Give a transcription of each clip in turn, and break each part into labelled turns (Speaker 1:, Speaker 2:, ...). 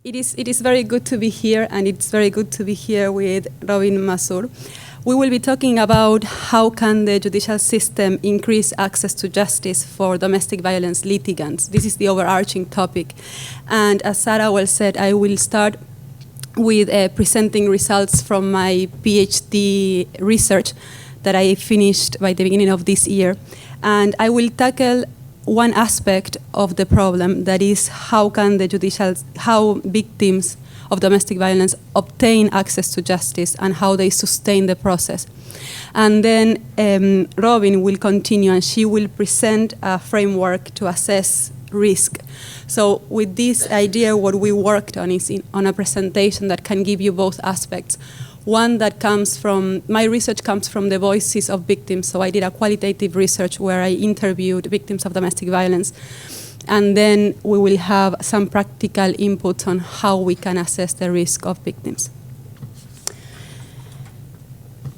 Speaker 1: It is very good to be here, and it's very good to be here with Robyn and Mazur. We will be talking about how can the judicial system increase access to justice for domestic violence litigants. This is the overarching topic. And as Sarah well said, I will start with presenting results from my PhD research that I finished by the beginning of this year. And I will tackle one aspect of the problem, that is how victims of domestic violence obtain access to justice and how they sustain the process. And then Robyn will continue, and she will present a framework to assess risk. So with this idea, what we worked on is on a presentation that can give you both aspects. One that comes from, my research comes from the voices of victims. So I did a qualitative research where I interviewed victims of domestic violence. And then we will have some practical inputs on how we can assess the risk of victims.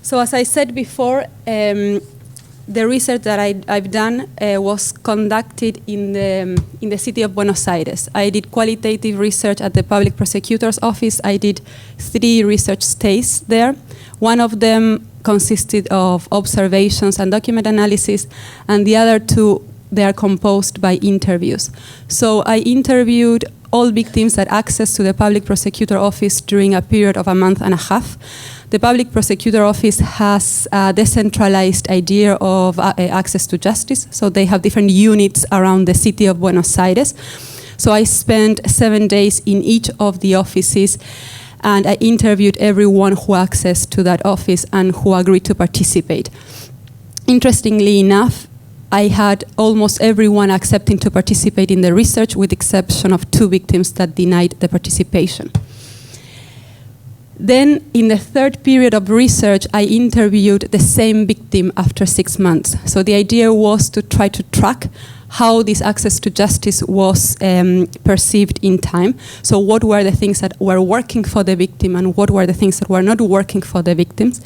Speaker 1: So as I said before, the research that I've done was conducted in the city of Buenos Aires. I did qualitative research at the Public Prosecutor's Office. I did 3 research stays there. One of them consisted of observations and document analysis, and the other 2, they are composed by interviews. So I interviewed all victims that access to the Public Prosecutor Office during a period of a month and a half. The Public Prosecutor Office has a decentralized idea of access to justice, so they have different units around the city of Buenos Aires. So I spent 7 days in each of the offices, and I interviewed everyone who accessed to that office and who agreed to participate. Interestingly enough, I had almost everyone accepting to participate in the research, with the exception of 2 victims that denied the participation. Then, in the 3rd period of research, I interviewed the same victim after 6 months. So the idea was to try to track how this access to justice was perceived in time. So what were the things that were working for the victim and what were the things that were not working for the victims.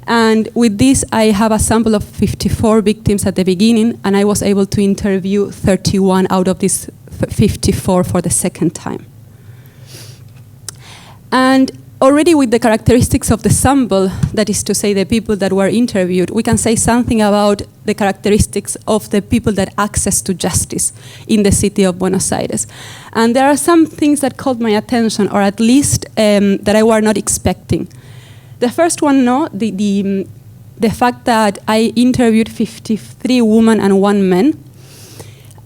Speaker 1: And with this, I have a sample of 54 victims at the beginning, and I was able to interview 31 out of these 54 for the 2nd time. And already with the characteristics of the sample, that is to say the people that were interviewed, we can say something about the characteristics of the people that access to justice in the city of Buenos Aires. And there are some things that caught my attention, or at least that I were not expecting. The first one, the fact that I interviewed 53 women and 1 man,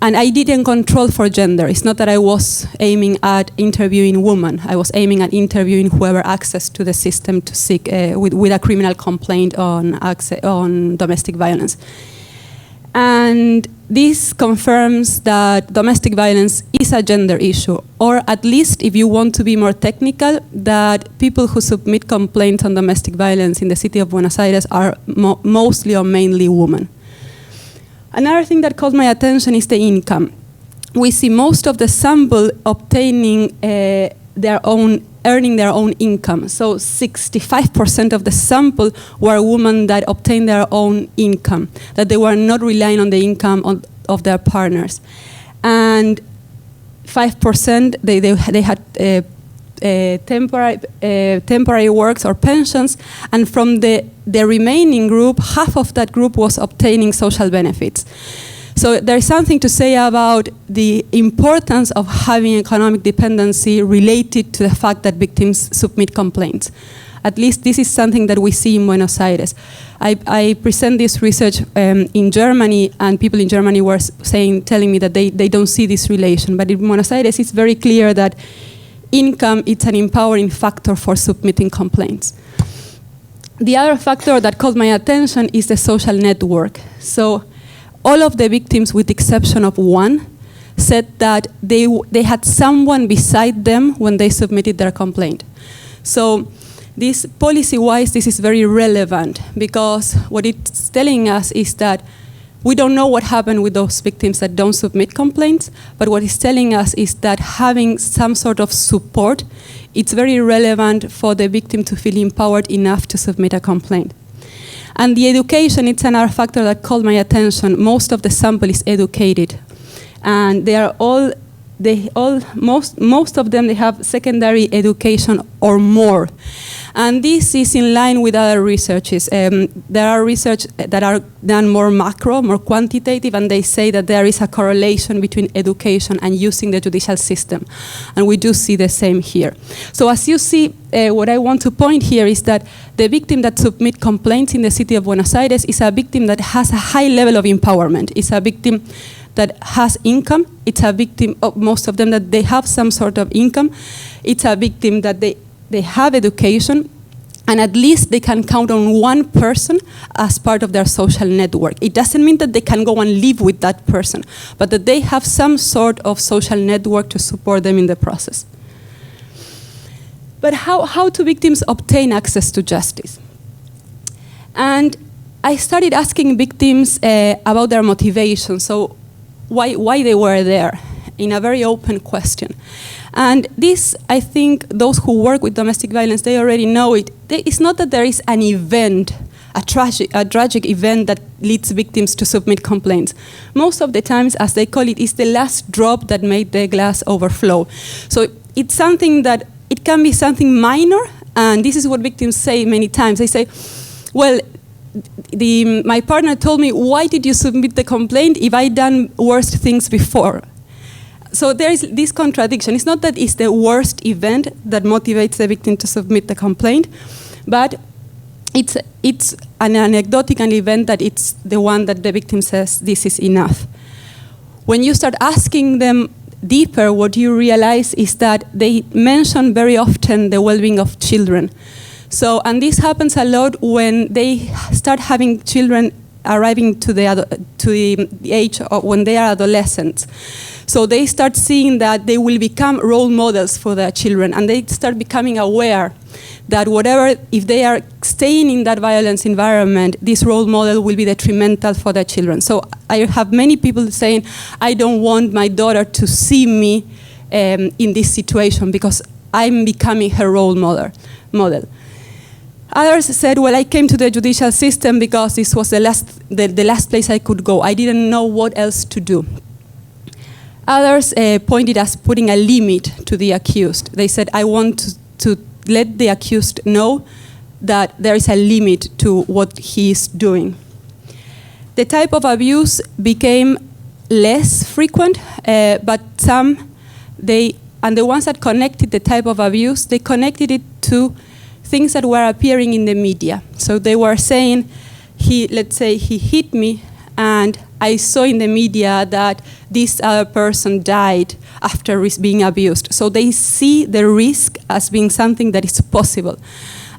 Speaker 1: and I didn't control for gender. It's not that I was aiming at interviewing women. I was aiming at interviewing whoever access to the system to seek with a criminal complaint on domestic violence. And this confirms that domestic violence is a gender issue, or at least, if you want to be more technical, that people who submit complaints on domestic violence in the city of Buenos Aires are mostly or mainly women. Another thing that caught my attention is the income. We see most of the sample obtaining earning their own income. So 65% of the sample were women that obtained their own income, that they were not relying on the income of their partners. And 5%, they had temporary works or pensions, and from the remaining group, half of that group was obtaining social benefits. So there's something to say about the importance of having economic dependency related to the fact that victims submit complaints. At least this is something that we see in Buenos Aires. I present this research in Germany, and people in Germany were telling me that they don't see this relation. But in Buenos Aires, it's very clear that income is an empowering factor for submitting complaints. The other factor that caught my attention is the social network. So all of the victims, with the exception of 1, said that they had someone beside them when they submitted their complaint. So this policy-wise, this is very relevant, because what it's telling us is that we don't know what happened with those victims that don't submit complaints, but what it's telling us is that having some sort of support, it's very relevant for the victim to feel empowered enough to submit a complaint. And the education, it's another factor that caught my attention. Most of the sample is educated, and they are all most of them, they have secondary education or more. And this is in line with other researches. There are research that are done more macro, more quantitative, and they say that there is a correlation between education and using the judicial system. And we do see the same here. So as you see, what I want to point here is that the victim that submit complaints in the city of Buenos Aires is a victim that has a high level of empowerment. It's a victim that has income. It's a victim of most of them that they have some sort of income. It's a victim that they have education, and at least they can count on one person as part of their social network. It doesn't mean that they can go and live with that person, but that they have some sort of social network to support them in the process. But how do victims obtain access to justice? And I started asking victims about their motivation, so why they were there, in a very open question. And this, I think, those who work with domestic violence, they already know it. It's not that there is an event, a tragic event that leads victims to submit complaints. Most of the times, as they call it, is the last drop that made the glass overflow. So it's something that, it can be something minor, and this is what victims say many times. They say, well, my partner told me, why did you submit the complaint if I done worse things before? So there is this contradiction. It's not that it's the worst event that motivates the victim to submit the complaint, but it's an anecdotal event that it's the one that the victim says, this is enough. When you start asking them deeper, what you realize is that they mention very often the well-being of children. So, and this happens a lot when they start having children arriving to the age of when they are adolescents. So they start seeing that they will become role models for their children, and they start becoming aware that whatever, if they are staying in that violence environment, this role model will be detrimental for their children. So I have many people saying, I don't want my daughter to see me in this situation because I'm becoming her role model. Others said, well, I came to the judicial system because this was the last place I could go. I didn't know what else to do. Others pointed as putting a limit to the accused. They said, I want to let the accused know that there is a limit to what he is doing. The type of abuse became less frequent, but and the ones that connected the type of abuse, they connected it to things that were appearing in the media. So they were saying, let's say he hit me, and I saw in the media that this other person died after being abused. So they see the risk as being something that is possible.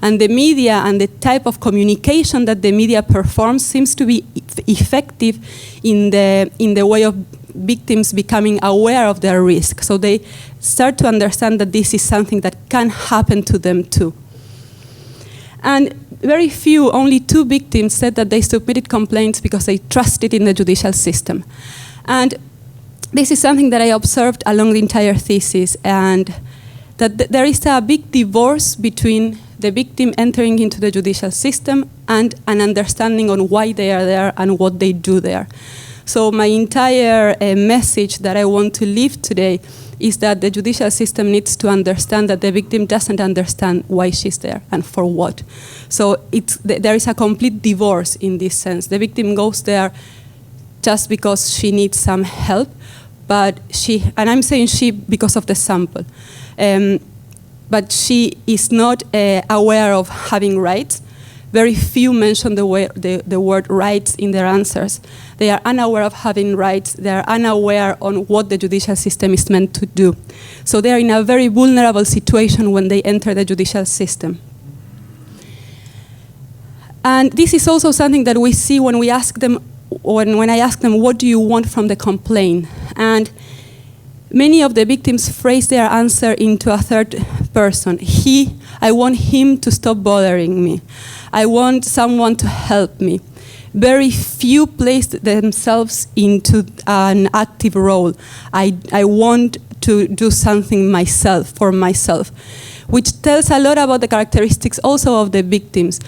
Speaker 1: And the media and the type of communication that the media performs seems to be effective in the way of victims becoming aware of their risk. So they start to understand that this is something that can happen to them too. And very few, only 2 victims said that they submitted complaints because they trusted in the judicial system. And this is something that I observed along the entire thesis, and that there is a big divorce between the victim entering into the judicial system and an understanding on why they are there and what they do there. So my entire message that I want to leave today is that the judicial system needs to understand that the victim doesn't understand why she's there and for what. So there is a complete divorce in this sense. The victim goes there just because she needs some help, but and I'm saying she because of the sample, but she is not aware of having rights. Very few mention the word rights in their answers. They are unaware of having rights. They are unaware on what the judicial system is meant to do. So they are in a very vulnerable situation when they enter the judicial system. And this is also something that we see when we ask them, when I ask them, what do you want from the complaint? And many of the victims phrase their answer into a third person. I want him to stop bothering me. I want someone to help me. Very few place themselves into an active role. I want to do something for myself, which tells a lot about the characteristics also of the victims.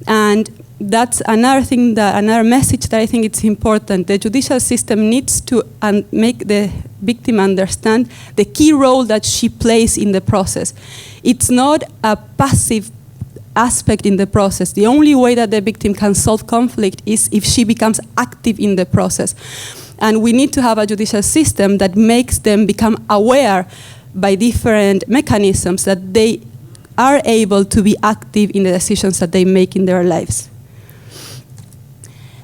Speaker 1: And that's another message that I think it's important. The judicial system needs to make the victim understand the key role that she plays in the process. It's not a passive aspect in the process. The only way that the victim can solve conflict is if she becomes active in the process. And we need to have a judicial system that makes them become aware by different mechanisms that they are able to be active in the decisions that they make in their lives.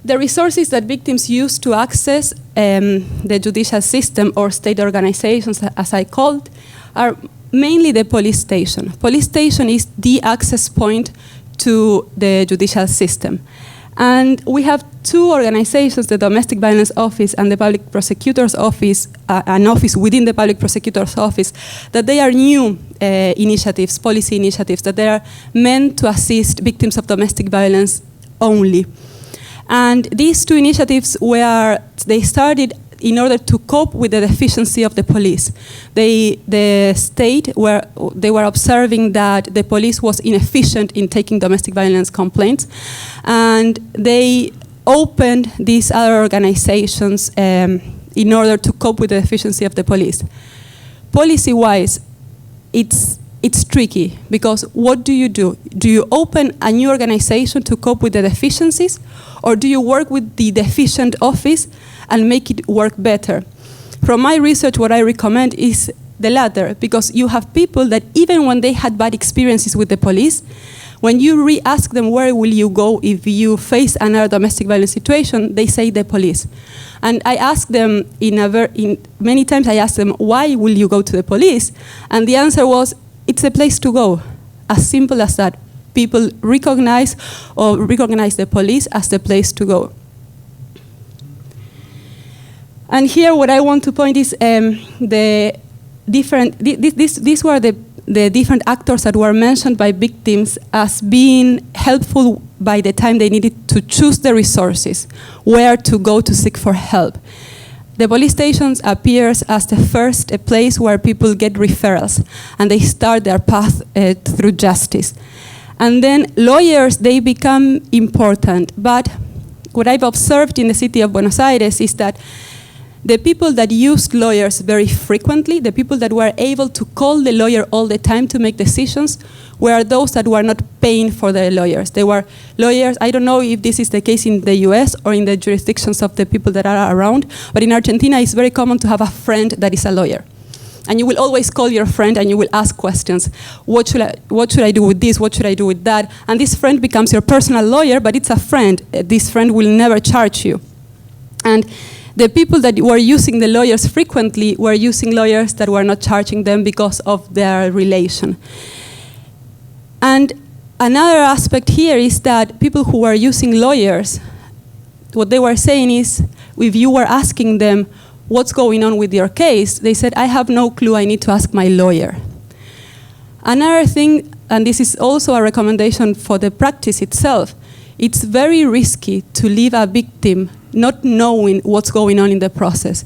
Speaker 1: The resources that victims use to access the judicial system or state organizations, as I called, are mainly the police station. Police station is the access point to the judicial system. And we have two organizations, the Domestic Violence Office and the Public Prosecutor's Office, an office within the Public Prosecutor's Office, that they are new initiatives, policy initiatives, that they are meant to assist victims of domestic violence only. And these two initiatives they started in order to cope with the deficiency of the police. The state, they were observing that the police was inefficient in taking domestic violence complaints, and they opened these other organizations in order to cope with the deficiency of the police. Policy-wise, it's tricky, because what do you do? Do you open a new organization to cope with the deficiencies, or do you work with the deficient office and make it work better? From my research, what I recommend is the latter, because you have people that even when they had bad experiences with the police, when you re-ask them where will you go if you face another domestic violence situation, they say the police. And I ask them, many times I ask them, why will you go to the police? And the answer was, it's a place to go, as simple as that. People recognize the police as the place to go. And here what I want to point is these were the different actors that were mentioned by victims as being helpful by the time they needed to choose the resources, where to go to seek for help. The police stations appears as the first place where people get referrals and they start their path through justice. And then lawyers, they become important. But what I've observed in the city of Buenos Aires is that the people that used lawyers very frequently, the people that were able to call the lawyer all the time to make decisions, were those that were not paying for the lawyers. They were lawyers, I don't know if this is the case in the US or in the jurisdictions of the people that are around, but in Argentina it's very common to have a friend that is a lawyer. And you will always call your friend and you will ask questions. What should I do with this? What should I do with that? And this friend becomes your personal lawyer, but it's a friend. This friend will never charge you. And the people that were using the lawyers frequently were using lawyers that were not charging them because of their relation. And another aspect here is that people who were using lawyers, what they were saying is, if you were asking them, what's going on with your case, they said, I have no clue, I need to ask my lawyer. Another thing, and this is also a recommendation for the practice itself, it's very risky to leave a victim not knowing what's going on in the process.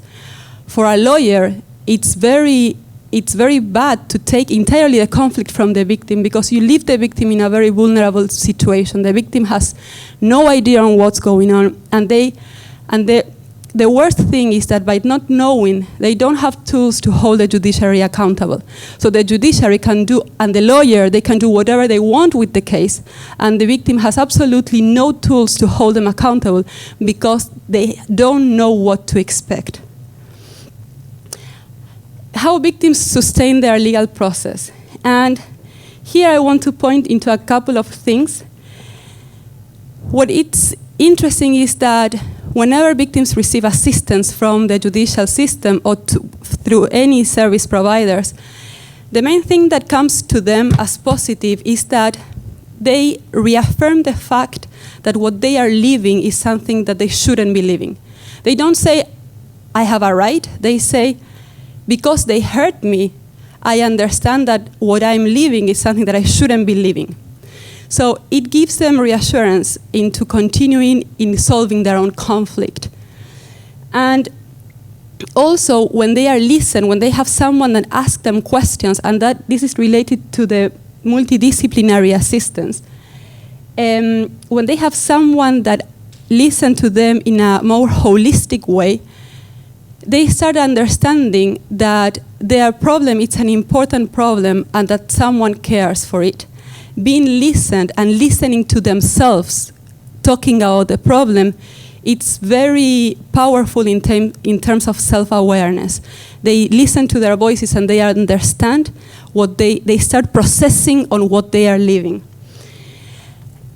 Speaker 1: For a lawyer, it's very bad to take entirely the conflict from the victim, because you leave the victim in a very vulnerable situation. The victim has no idea on what's going on, and the worst thing is that by not knowing, they don't have tools to hold the judiciary accountable. So the judiciary can do, and the lawyer, they can do whatever they want with the case, and the victim has absolutely no tools to hold them accountable because they don't know what to expect. How victims sustain their legal process. And here I want to point into a couple of things. What it's interesting is that whenever victims receive assistance from the judicial system or through any service providers, the main thing that comes to them as positive is that they reaffirm the fact that what they are living is something that they shouldn't be living. They don't say, I have a right. They say, because they hurt me, I understand that what I'm living is something that I shouldn't be living. So it gives them reassurance into continuing in solving their own conflict. And also, when they are listened, when they have someone that asks them questions, and that this is related to the multidisciplinary assistance, when they have someone that listens to them in a more holistic way, they start understanding that their problem is an important problem and that someone cares for it. Being listened and listening to themselves, talking about the problem, it's very powerful in terms of self-awareness. They listen to their voices and they understand what they start processing on what they are living.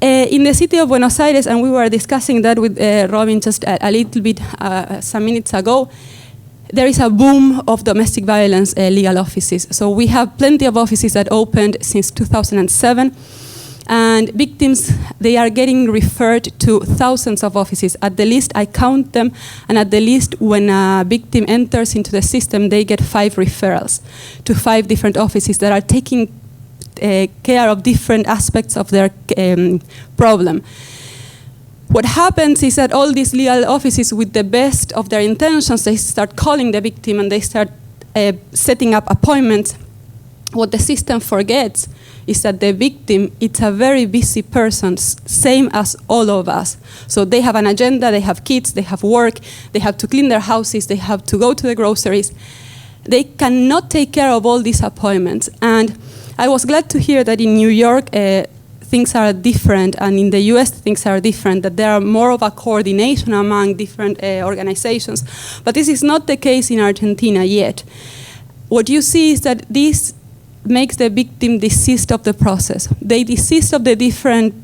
Speaker 1: In the city of Buenos Aires, and we were discussing that with Robyn just a little bit some minutes ago, there is a boom of domestic violence legal offices. So we have plenty of offices that opened since 2007. And victims, they are getting referred to thousands of offices. At the least, I count them, and at the least, when a victim enters into the system, they get 5 referrals to 5 different offices that are taking care of different aspects of their problem. What happens is that all these legal offices, with the best of their intentions, they start calling the victim and they start setting up appointments. What the system forgets is that the victim, it's a very busy person, same as all of us. So they have an agenda, they have kids, they have work, they have to clean their houses, they have to go to the groceries. They cannot take care of all these appointments. And I was glad to hear that in New York, things are different, and in the US, things are different, that there are more of a coordination among different organizations. But this is not the case in Argentina yet. What you see is that this makes the victim desist of the process. They desist of the different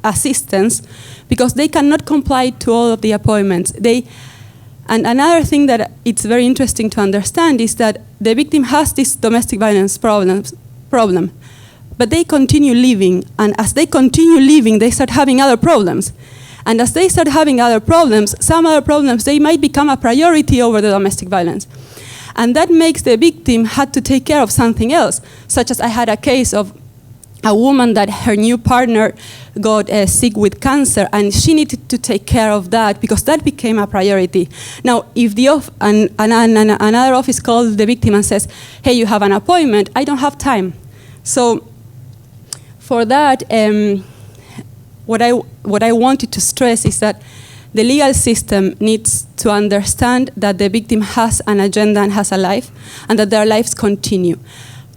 Speaker 1: assistance because they cannot comply to all of the appointments. And another thing that it's very interesting to understand is that the victim has this domestic violence problem, but they continue living, and as they continue living, they start having other problems. And as they start having other problems, some other problems, they might become a priority over the domestic violence. And that makes the victim had to take care of something else, such as I had a case of a woman that her new partner got sick with cancer, and she needed to take care of that because that became a priority. Now, if another office calls the victim and says, hey, you have an appointment, I don't have time. So for that, what I wanted to stress is that the legal system needs to understand that the victim has an agenda and has a life, and that their lives continue.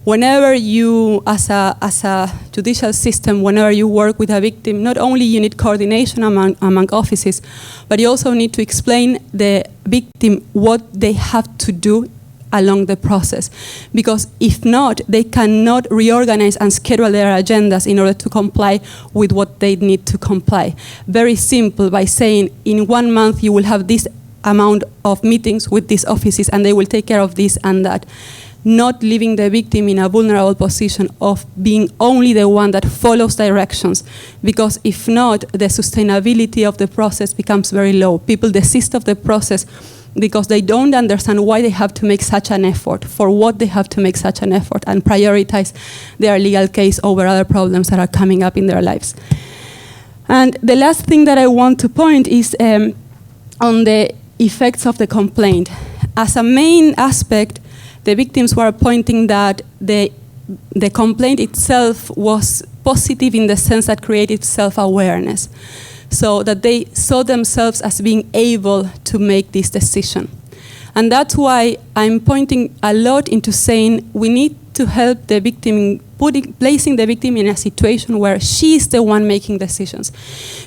Speaker 1: Whenever you, as a judicial system, whenever you work with a victim, not only you need coordination among offices, but you also need to explain the victim what they have to do along the process. Because if not, they cannot reorganize and schedule their agendas in order to comply with what they need to comply. Very simple, by saying, in 1 month you will have this amount of meetings with these offices and they will take care of this and that. Not leaving the victim in a vulnerable position of being only the one that follows directions. Because if not, the sustainability of the process becomes very low. People desist of the process because they don't understand why they have to make such an effort, for what they have to make such an effort, and prioritize their legal case over other problems that are coming up in their lives. And the last thing that I want to point is on the effects of the complaint. As a main aspect, the victims were pointing that the complaint itself was positive in the sense that created self-awareness. So that they saw themselves as being able to make this decision. And that's why I'm pointing a lot into saying we need to help the victim, placing the victim in a situation where she is the one making decisions.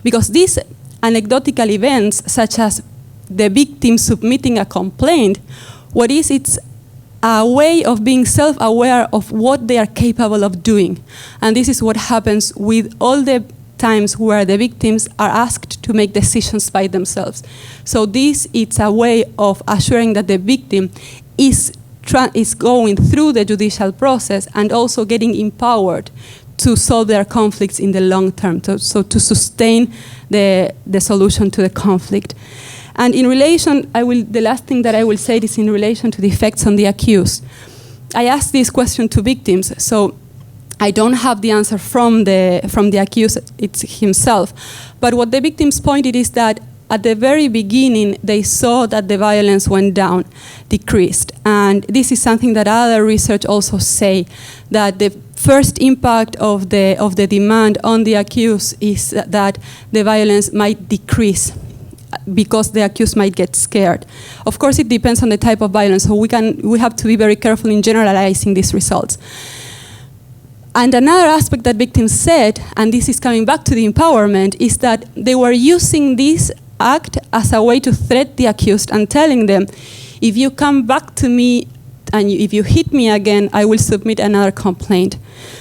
Speaker 1: Because these anecdotal events, such as the victim submitting a complaint, it's a way of being self-aware of what they are capable of doing. And this is what happens with all the times where the victims are asked to make decisions by themselves. So it's a way of assuring that the victim is going through the judicial process and also getting empowered to solve their conflicts in the long term, so to sustain the solution to the conflict. And in relation, the last thing that I will say is in relation to the effects on the accused. I asked this question to victims, so I don't have the answer from the accused himself. But what the victims pointed is that at the very beginning, they saw that the violence went down, decreased. And this is something that other research also say, that the first impact of the demand on the accused is that the violence might decrease because the accused might get scared. Of course, it depends on the type of violence, so we have to be very careful in generalizing these results. And another aspect that victims said, and this is coming back to the empowerment, is that they were using this act as a way to threat the accused and telling them, if you come back to me and if you hit me again, I will submit another complaint.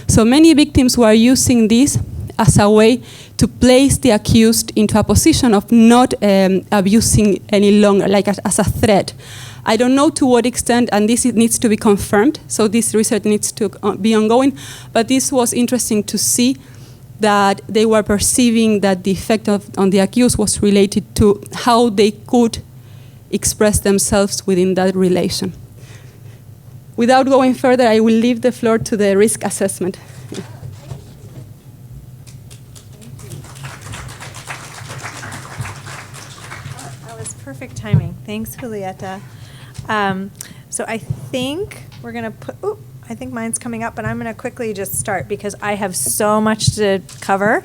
Speaker 1: So many victims were using this as a way to place the accused into a position of not abusing any longer, like as a threat. I don't know to what extent, and this needs to be confirmed, so this research needs to be ongoing, but this was interesting to see that they were perceiving that the effect on the accused was related to how they could express themselves within that relation. Without going further, I will leave the floor to the risk assessment.
Speaker 2: That was perfect timing. Thanks, Julietta. So I think we're going to I think mine's coming up, but I'm going to quickly just start because I have so much to cover.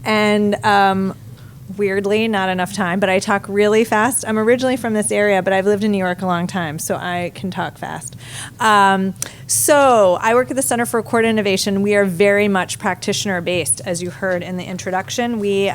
Speaker 2: And weirdly, not enough time, but I talk really fast. I'm originally from this area, but I've lived in New York a long time, so I can talk fast. So I work at the Center for Court Innovation. We are very much practitioner-based, as you heard in the introduction. We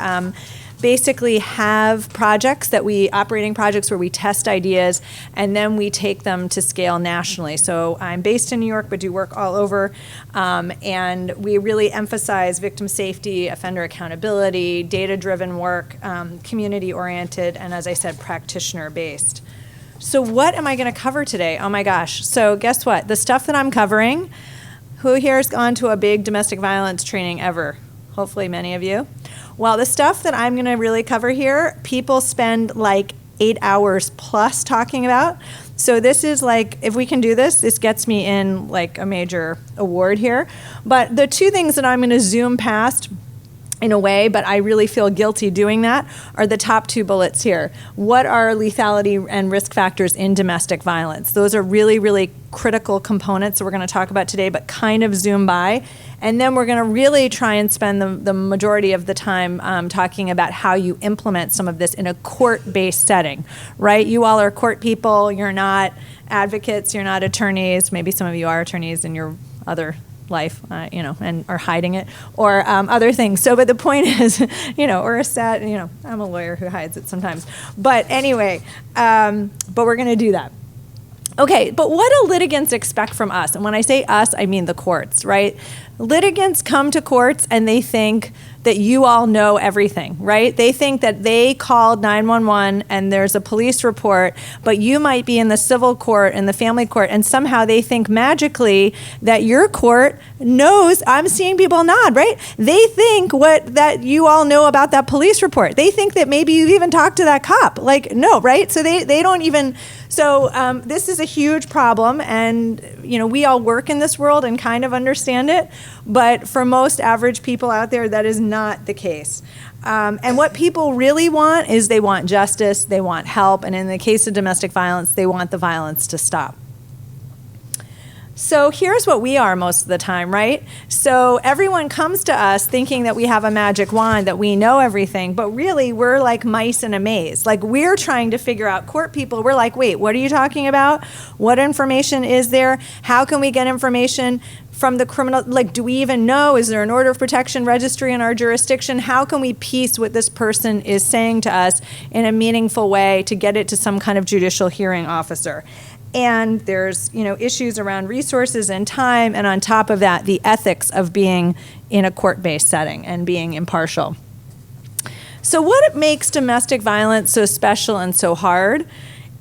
Speaker 2: basically have operating projects where we test ideas, and then we take them to scale nationally. So I'm based in New York, but do work all over, and we really emphasize victim safety, offender accountability, data-driven work, community-oriented, and as I said, practitioner-based. So what am I going to cover today? Oh my gosh. So guess what? The stuff that I'm covering, who here has gone to a big domestic violence training ever? Hopefully many of you. Well, the stuff that I'm going to really cover here, people spend like 8 hours plus talking about. So this is like, if we can do this, this gets me in like a major award here. But the two things that I'm going to zoom past in a way, but I really feel guilty doing that, are the top two bullets here. What are lethality and risk factors in domestic violence? Those are really, really critical components that we're going to talk about today, but kind of zoom by. And then we're going to really try and spend the majority of the time talking about how you implement some of this in a court-based setting, right? You all are court people. You're not advocates. You're not attorneys. Maybe some of you are attorneys in your other life, and are hiding it, or other things. So, but the point is, or a set, I'm a lawyer who hides it sometimes. But anyway, but we're going to do that. Okay, but what do litigants expect from us? And when I say us, I mean the courts, right? Litigants come to courts and they think that you all know everything, right? They think that they called 911 and there's a police report, but you might be in the civil court and the family court, and somehow they think magically that your court knows. I'm seeing people nod, right? They think that you all know about that police report. They think that maybe you've even talked to that cop. Like, no, right? So they don't even. So this is a huge problem, and we all work in this world and kind of understand it, but for most average people out there, that is not the case. And what people really want is they want justice, they want help, and in the case of domestic violence, they want the violence to stop. So here's what we are most of the time, right? So everyone comes to us thinking that we have a magic wand, that we know everything, but really we're like mice in a maze. Like, we're trying to figure out, court people, we're like, wait, what are you talking about? What information is there? How can we get information from the criminal? Like, do we even know? Is there an order of protection registry in our jurisdiction? How can we piece what this person is saying to us in a meaningful way to get it to some kind of judicial hearing officer? And there's, issues around resources and time, and on top of that, the ethics of being in a court-based setting and being impartial. So what makes domestic violence so special and so hard?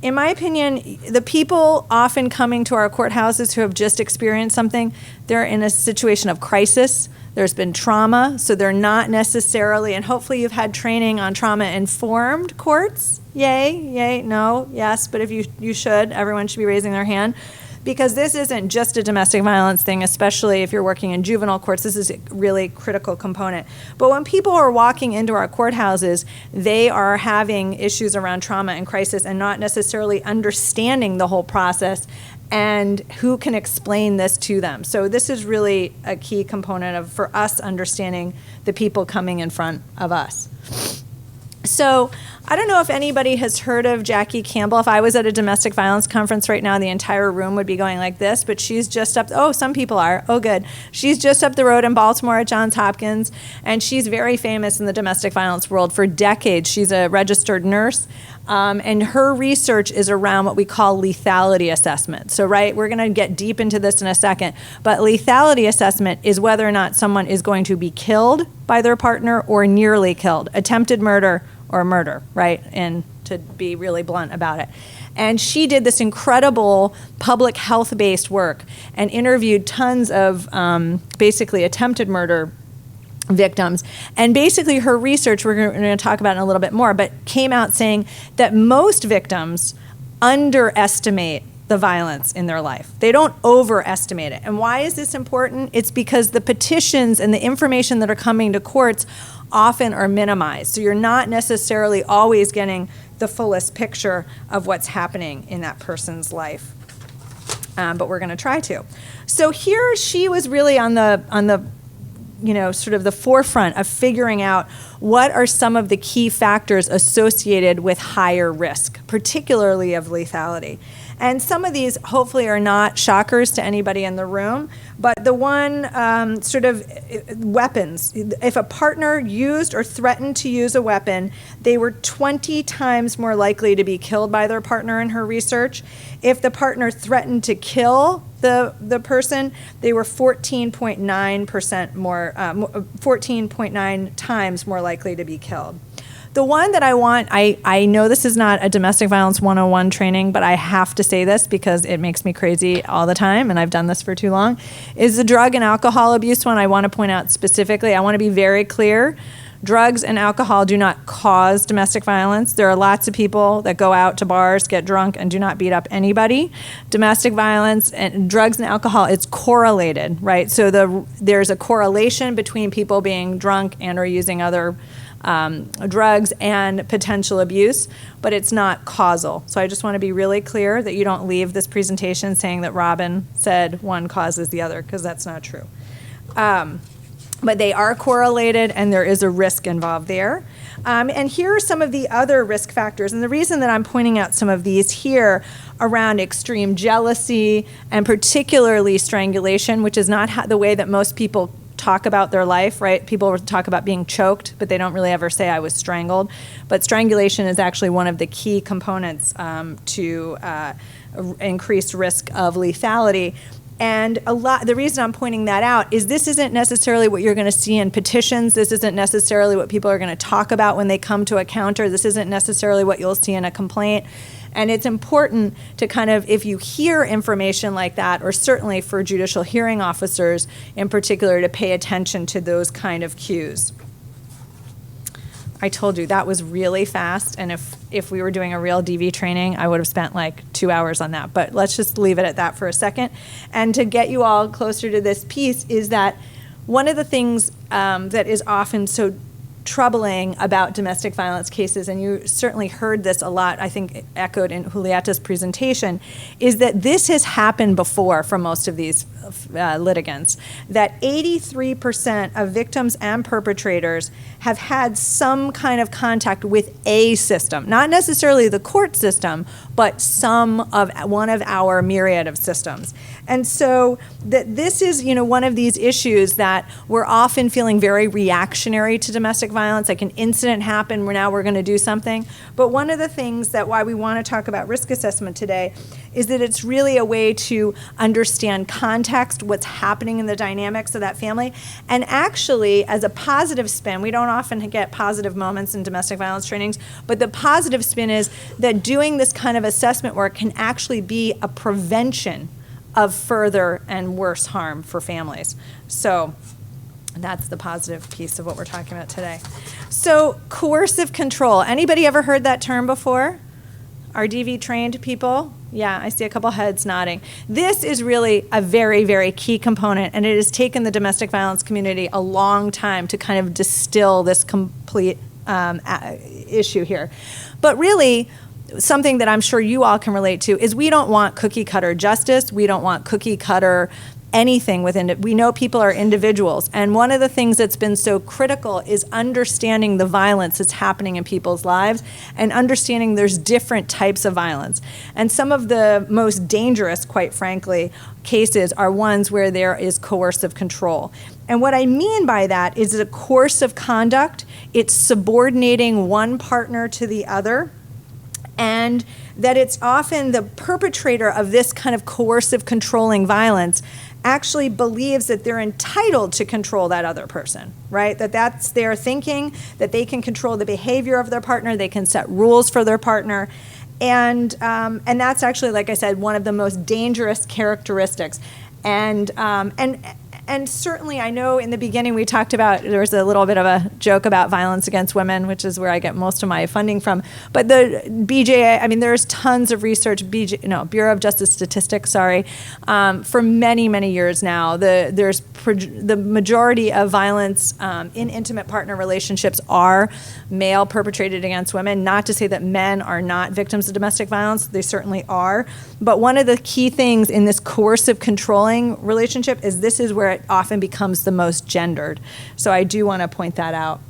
Speaker 2: In my opinion, the people often coming to our courthouses who have just experienced something, they're in a situation of crisis. There's been trauma, so they're not necessarily, and hopefully you've had training on trauma-informed courts. Yay, no, yes, but if you should, everyone should be raising their hand. Because this isn't just a domestic violence thing, especially if you're working in juvenile courts. This is a really critical component. But when people are walking into our courthouses, they are having issues around trauma and crisis and not necessarily understanding the whole process and who can explain this to them. So this is really a key component for us understanding the people coming in front of us. So I don't know if anybody has heard of Jackie Campbell. If I was at a domestic violence conference right now, the entire room would be going like this, but she's just up, oh, some people are, oh good. She's just up the road in Baltimore at Johns Hopkins, and she's very famous in the domestic violence world for decades. She's a registered nurse, and her research is around what we call lethality assessment. So, right, we're gonna get deep into this in a second, but lethality assessment is whether or not someone is going to be killed by their partner or nearly killed, attempted murder or murder, right? And to be really blunt about it. And she did this incredible public health-based work and interviewed tons of basically attempted murder victims. And basically her research, we're going to talk about in a little bit more, but came out saying that most victims underestimate the violence in their life. They don't overestimate it. And why is this important? It's because the petitions and the information that are coming to courts often are minimized. So you're not necessarily always getting the fullest picture of what's happening in that person's life. But we're going to try to. So here she was really on the sort of the forefront of figuring out what are some of the key factors associated with higher risk, particularly of lethality. And some of these hopefully are not shockers to anybody in the room, but the one weapons. If a partner used or threatened to use a weapon, they were 20 times more likely to be killed by their partner in her research. If the partner threatened to kill the person, they were 14.9% more, 14.9 times more likely to be killed. The one that I know this is not a domestic violence 101 training, but I have to say this because it makes me crazy all the time, and I've done this for too long, is the drug and alcohol abuse one. I want to point out specifically, I want to be very clear. Drugs and alcohol do not cause domestic violence. There are lots of people that go out to bars, get drunk, and do not beat up anybody. Domestic violence and drugs and alcohol, it's correlated, right? So there's a correlation between people being drunk and or using other drugs and potential abuse, but it's not causal. So I just want to be really clear that you don't leave this presentation saying that Robyn said one causes the other, because that's not true. But they are correlated, and there is a risk involved there. And here are some of the other risk factors. And the reason that I'm pointing out some of these here around extreme jealousy and particularly strangulation, which is not the way that most people talk about their life, right? People talk about being choked, but they don't really ever say I was strangled. But strangulation is actually one of the key components to increased risk of lethality. And the reason I'm pointing that out is this isn't necessarily what you're going to see in petitions. This isn't necessarily what people are going to talk about when they come to a counter. This isn't necessarily what you'll see in a complaint. And it's important to kind of, if you hear information like that, or certainly for judicial hearing officers in particular, to pay attention to those kind of cues. I told you that was really fast, and if we were doing a real DV training, I would have spent like 2 hours on that. But let's just leave it at that for a second. And to get you all closer to this piece is that one of the things that is often so troubling about domestic violence cases, and you certainly heard this a lot, I think echoed in Julietta's presentation, is that this has happened before for most of these litigants, that 83% of victims and perpetrators have had some kind of contact with a system, not necessarily the court system, but one of our myriad of systems. And so this is, one of these issues that we're often feeling very reactionary to domestic violence, like an incident happened, now we're going to do something. But one of the things that why we want to talk about risk assessment today is that it's really a way to understand context, what's happening in the dynamics of that family. And actually, as a positive spin, we don't often get positive moments in domestic violence trainings, but the positive spin is that doing this kind of assessment work can actually be a prevention of further and worse harm for families. So that's the positive piece of what we're talking about today. So coercive control. Anybody ever heard that term before? Are DV trained people? Yeah, I see a couple heads nodding. This is really a very, very key component, and it has taken the domestic violence community a long time to kind of distill this complete issue here. But really, something that I'm sure you all can relate to is we don't want cookie cutter justice. We don't want cookie cutter anything within it. We know people are individuals. And one of the things that's been so critical is understanding the violence that's happening in people's lives and understanding there's different types of violence. And some of the most dangerous, quite frankly, cases are ones where there is coercive control. And what I mean by that is a coercive conduct. It's subordinating one partner to the other, and that it's often the perpetrator of this kind of coercive controlling violence actually believes that they're entitled to control that other person, right? That's their thinking, that they can control the behavior of their partner, they can set rules for their partner. And that's actually, like I said, one of the most dangerous characteristics. And certainly, I know in the beginning we talked about, there was a little bit of a joke about violence against women, which is where I get most of my funding from. But the BJA, I mean, there's tons of research, Bureau of Justice Statistics, for many, many years now. The majority of violence in intimate partner relationships are male perpetrated against women. Not to say that men are not victims of domestic violence, they certainly are. But one of the key things in this coercive controlling relationship is this is where it often becomes the most gendered. So I do want to point that out.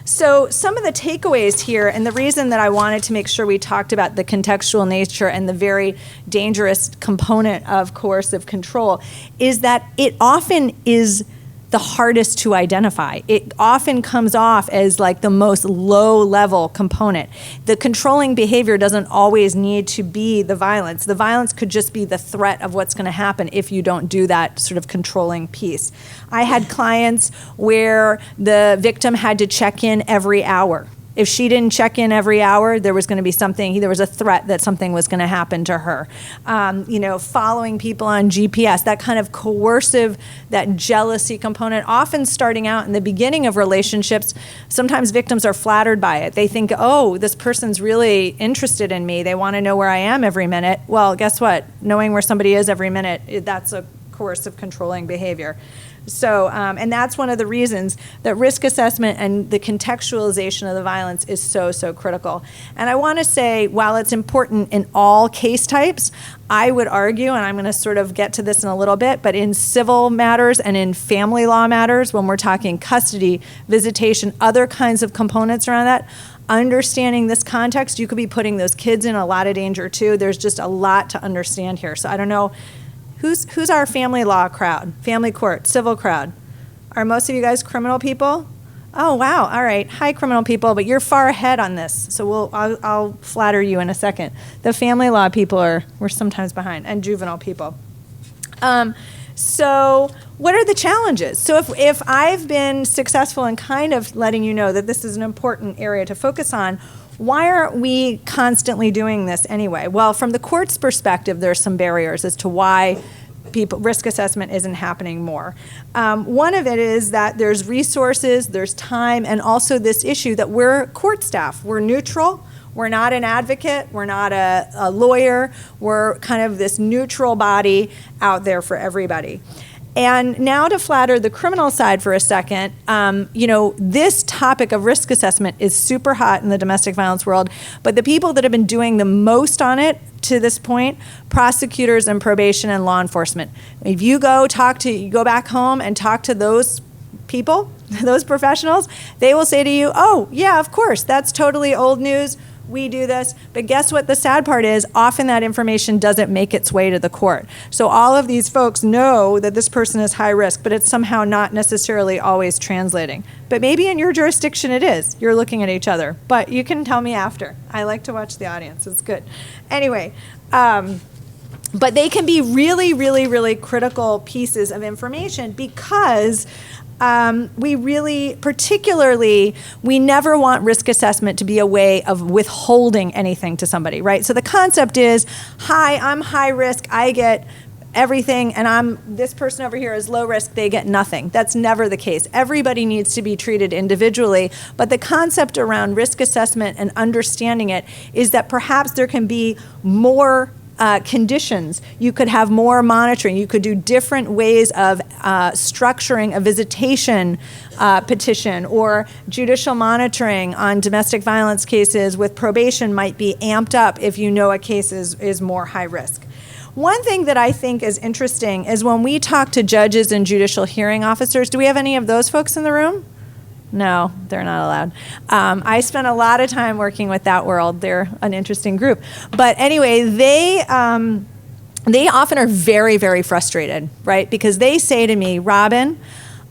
Speaker 2: So some of the takeaways here, and the reason that I wanted to make sure we talked about the contextual nature and the very dangerous component of coercive control, is that it often is the hardest to identify. It often comes off as like the most low-level component. The controlling behavior doesn't always need to be the violence. The violence could just be the threat of what's going to happen if you don't do that sort of controlling piece. I had clients where the victim had to check in every hour. If she didn't check in every hour, there was going to be something, there was a threat that something was going to happen to her. Following people on GPS, that kind of coercive, that jealousy component, often starting out in the beginning of relationships, sometimes victims are flattered by it. They think, oh, this person's really interested in me. They want to know where I am every minute. Well, guess what? Knowing where somebody is every minute, that's a coercive controlling behavior. So, and that's one of the reasons that risk assessment and the contextualization of the violence is so, so critical. And I want to say, while it's important in all case types, I would argue, and I'm going to sort of get to this in a little bit, but in civil matters and in family law matters, when we're talking custody, visitation, other kinds of components around that, understanding this context, you could be putting those kids in a lot of danger too. There's just a lot to understand here. So I don't know. Who's our family law crowd, family court, civil crowd? Are most of you guys criminal people? Oh, wow, all right. Hi, criminal people, but you're far ahead on this, so I'll flatter you in a second. The family law people we're sometimes behind, and juvenile people. So what are the challenges? So if I've been successful in kind of letting you know that this is an important area to focus on, why aren't we constantly doing this anyway? Well, from the court's perspective, there's some barriers as to why risk assessment isn't happening more. One of it is that there's resources, there's time, and also this issue that we're court staff. We're neutral. We're not an advocate. We're not a lawyer. We're kind of this neutral body out there for everybody. And now to flatter the criminal side for a second, this topic of risk assessment is super hot in the domestic violence world, but the people that have been doing the most on it to this point, prosecutors and probation and law enforcement. If you go back home and talk to those people, those professionals, they will say to you, oh, yeah, of course, that's totally old news. We do this, but guess what the sad part is? Often that information doesn't make its way to the court. So all of these folks know that this person is high risk, but it's somehow not necessarily always translating. But maybe in your jurisdiction it is. You're looking at each other, but you can tell me after. I like to watch the audience, it's good. Anyway, but they can be really, really, really critical pieces of information because we never want risk assessment to be a way of withholding anything to somebody, right? So the concept is, hi, I'm high risk, I get everything, and this person over here is low risk, they get nothing. That's never the case. Everybody needs to be treated individually, but the concept around risk assessment and understanding it is that perhaps there can be more conditions. You could have more monitoring. You could do different ways of structuring a visitation petition, or judicial monitoring on domestic violence cases with probation might be amped up if you know a case is more high risk. One thing that I think is interesting is when we talk to judges and judicial hearing officers, do we have any of those folks in the room? No, they're not allowed. I spent a lot of time working with that world. They're an interesting group. But anyway, they often are very, very frustrated, right? Because they say to me, Robyn,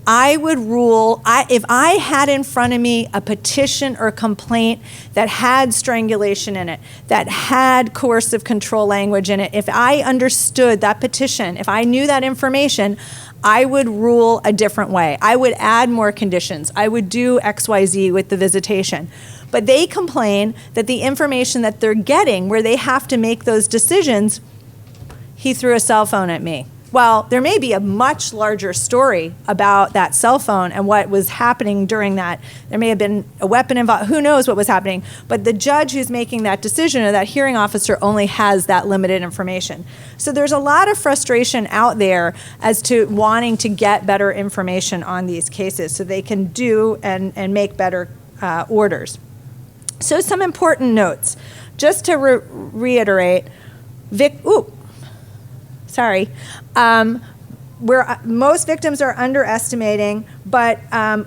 Speaker 2: I would rule, if I had in front of me a petition or complaint that had strangulation in it, that had coercive control language in it, if I understood that petition, if I knew that information, I would rule a different way. I would add more conditions. I would do XYZ with the visitation. But they complain that the information that they're getting, where they have to make those decisions, he threw a cell phone at me. Well, there may be a much larger story about that cell phone and what was happening during that. There may have been a weapon involved. Who knows what was happening? But the judge who's making that decision, or that hearing officer, only has that limited information. So there's a lot of frustration out there as to wanting to get better information on these cases so they can do and make better orders. So some important notes. Just to reiterate, most victims are underestimating, but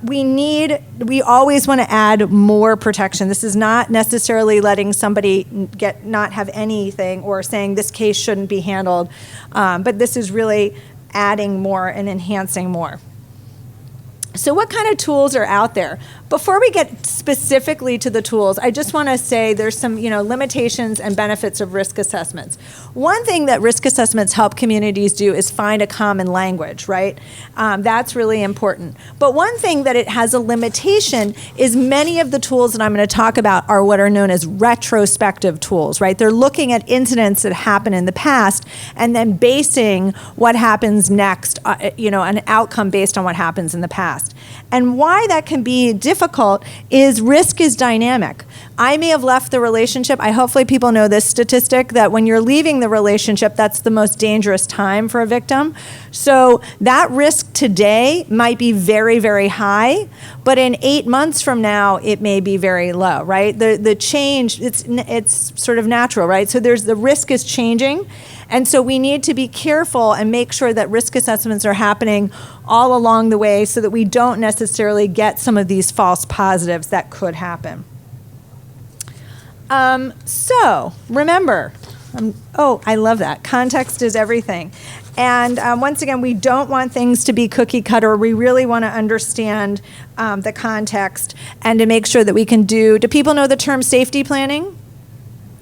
Speaker 2: we always want to add more protection. This is not necessarily letting somebody not have anything or saying this case shouldn't be handled, but this is really adding more and enhancing more. So what kind of tools are out there? Before we get specifically to the tools, I just want to say there's some limitations and benefits of risk assessments. One thing that risk assessments help communities do is find a common language, right? That's really important. But one thing that it has a limitation is many of the tools that I'm going to talk about are what are known as retrospective tools, right? They're looking at incidents that happened in the past and then basing what happens next, an outcome based on what happens in the past. And why that can be difficult is risk is dynamic. I may have left the relationship. Hopefully people know this statistic that when you're leaving the relationship, that's the most dangerous time for a victim. So that risk today might be very, very high, but in 8 months from now, it may be very low, right? The change, it's sort of natural, right? So the risk is changing. And so we need to be careful and make sure that risk assessments are happening all along the way so that we don't necessarily get some of these false positives that could happen. So remember, I love that. Context is everything. And once again, we don't want things to be cookie cutter. We really want to understand the context and to make sure that we can do people know the term safety planning?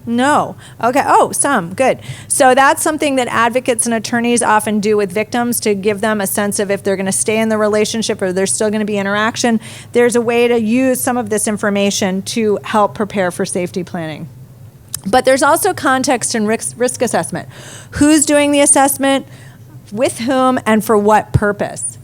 Speaker 2: No. Okay. Some. Good. So that's something that advocates and attorneys often do with victims to give them a sense of if they're going to stay in the relationship or there's still going to be interaction. There's a way to use some of this information to help prepare for safety planning. But there's also context and risk assessment. Who's doing the assessment, with whom, and for what purpose?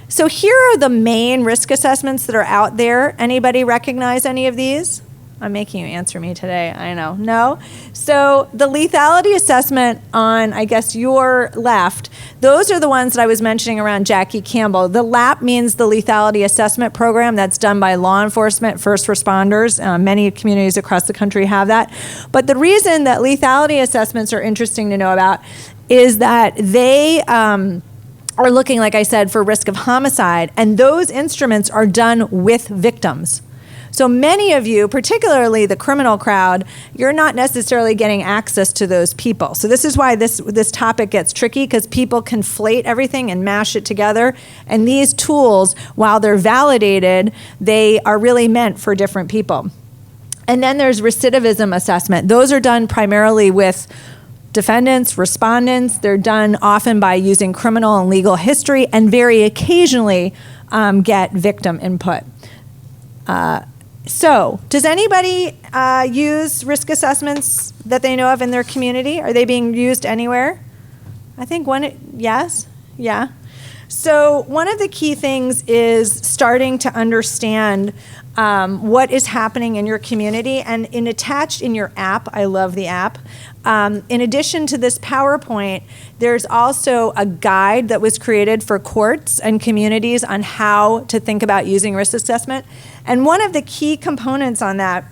Speaker 2: So here are the main risk assessments that are out there. Anybody recognize any of these? I'm making you answer me today, I know. No? So the lethality assessment on, I guess, your left, those are the ones that I was mentioning around Jackie Campbell. The LAP means the lethality assessment program that's done by law enforcement, first responders. Many communities across the country have that. But the reason that lethality assessments are interesting to know about is that they are looking, like I said, for risk of homicide, and those instruments are done with victims. So many of you, particularly the criminal crowd, you're not necessarily getting access to those people. So this is why this topic gets tricky, because people conflate everything and mash it together. And these tools, while they're validated, they are really meant for different people. And then there's recidivism assessment. Those are done primarily with defendants, respondents. They're done often by using criminal and legal history, and very occasionally get victim input. So, does anybody use risk assessments that they know of in their community? Are they being used anywhere? I think yes? Yeah. So, one of the key things is starting to understand what is happening in your community, and attached in your app, I love the app, In addition to this PowerPoint, there's also a guide that was created for courts and communities on how to think about using risk assessment. And one of the key components on that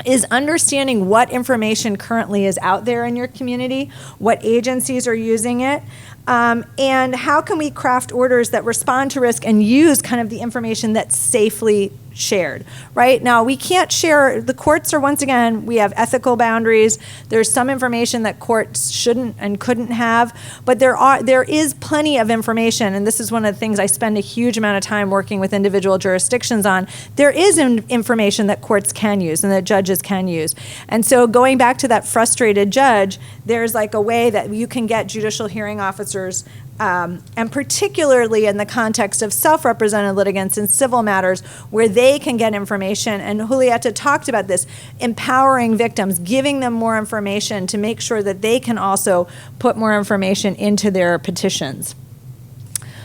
Speaker 2: is understanding what information currently is out there in your community, what agencies are using it, and how can we craft orders that respond to risk and use kind of the information that's safely shared, right? Now, we can't share, the courts are, once again, we have ethical boundaries. There's some information that courts shouldn't and couldn't have, but there is plenty of information, and this is one of the things I spend a huge amount of time working with individual jurisdictions on. There is information that courts can use and that judges can use. And so going back to that frustrated judge, there's like a way that you can get judicial hearing officers, and particularly in the context of self-represented litigants in civil matters where they can get information, and Julietta talked about this, empowering victims, giving them more information to make sure that they can also put more information into their petitions.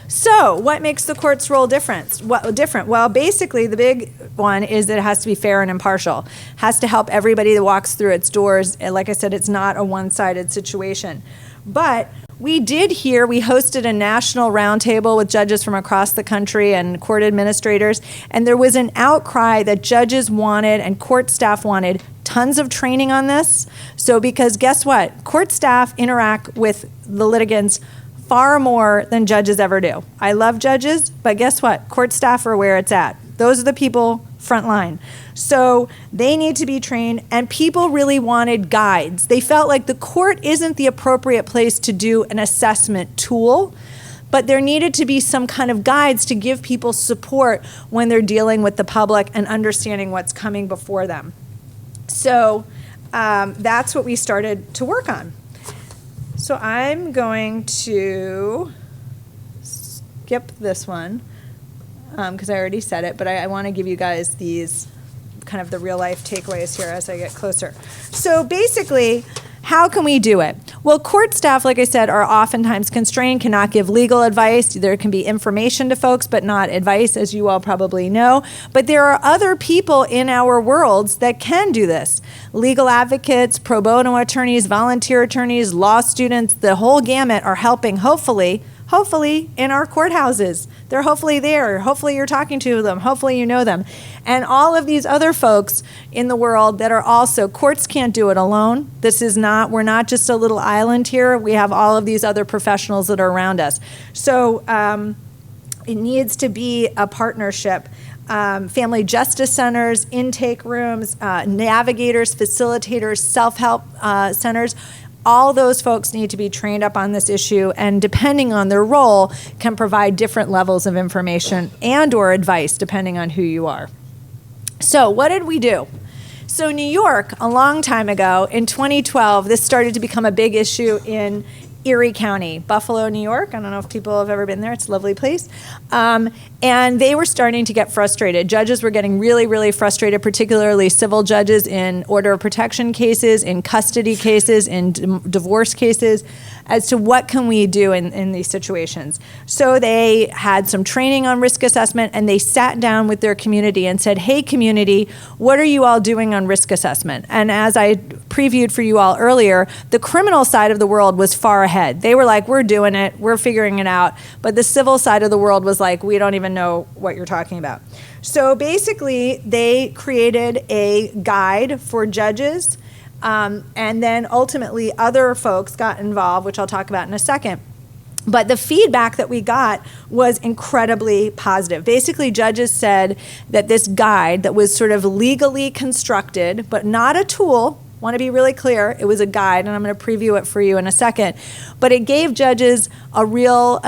Speaker 2: So what makes the court's role different? Well, basically the big one is that it has to be fair and impartial. Has to help everybody that walks through its doors. And like I said, it's not a one-sided situation. But we hosted a national roundtable with judges from across the country and court administrators, and there was an outcry that judges wanted and court staff wanted tons of training on this. So because guess what? Court staff interact with the litigants far more than judges ever do. I love judges, but guess what? Court staff are where it's at. Those are the people front line. So they need to be trained, and people really wanted guides. They felt like the court isn't the appropriate place to do an assessment tool, but there needed to be some kind of guides to give people support when they're dealing with the public and understanding what's coming before them. So that's what we started to work on. So I'm going to skip this one because I already said it, but I want to give you guys these kind of the real life takeaways here as I get closer. So basically, how can we do it? Well, court staff, like I said, are oftentimes constrained, cannot give legal advice. There can be information to folks, but not advice, as you all probably know. But there are other people in our worlds that can do this. Legal advocates, pro bono attorneys, volunteer attorneys, law students, the whole gamut are helping, hopefully, in our courthouses. They're hopefully there. Hopefully you're talking to them. Hopefully you know them. And all of these other folks in the world that are also, courts can't do it alone. We're not just a little island here. We have all of these other professionals that are around us. So it needs to be a partnership. Family justice centers, intake rooms, navigators, facilitators, self-help centers. All those folks need to be trained up on this issue, and depending on their role, can provide different levels of information and or advice depending on who you are. So what did we do? So New York, a long time ago, in 2012, this started to become a big issue in Erie County, Buffalo, New York. I don't know if people have ever been there. It's a lovely place. And they were starting to get frustrated. Judges were getting really, really frustrated, particularly civil judges in order of protection cases, in custody cases, in divorce cases, as to what can we do in these situations. So they had some training on risk assessment, and they sat down with their community and said, hey, community, what are you all doing on risk assessment? And as I previewed for you all earlier, the criminal side of the world was far ahead. They were like, we're doing it, we're figuring it out. But the civil side of the world was like, we don't even know what you're talking about. So basically, they created a guide for judges, and then ultimately other folks got involved, which I'll talk about in a second. But the feedback that we got was incredibly positive. Basically, judges said that this guide that was sort of legally constructed, but not a tool, want to be really clear, it was a guide, and I'm going to preview it for you in a second, but it gave judges a real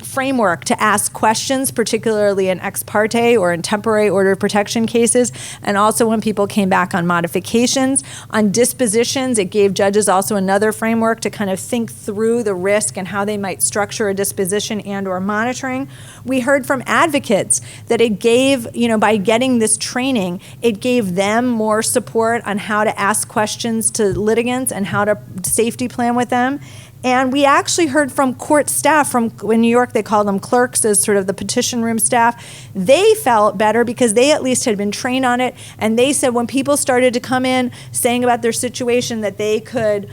Speaker 2: framework to ask questions, particularly in ex parte or in temporary order of protection cases, and also when people came back on modifications. On dispositions, it gave judges also another framework to kind of think through the risk and how they might structure a disposition and or monitoring. We heard from advocates that it gave, by getting this training, it gave them more support on how to ask questions to litigants and how to safety plan with them. And we actually heard from court staff from in New York, they call them clerks as sort of the petition room staff. They felt better because they at least had been trained on it. And they said when people started to come in saying about their situation that they could,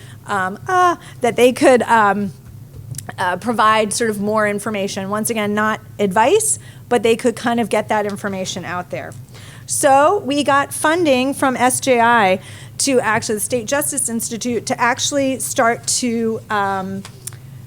Speaker 2: provide sort of more information. Once again, not advice, but they could kind of get that information out there. So we got funding from SJI to actually, the State Justice Institute, to actually start to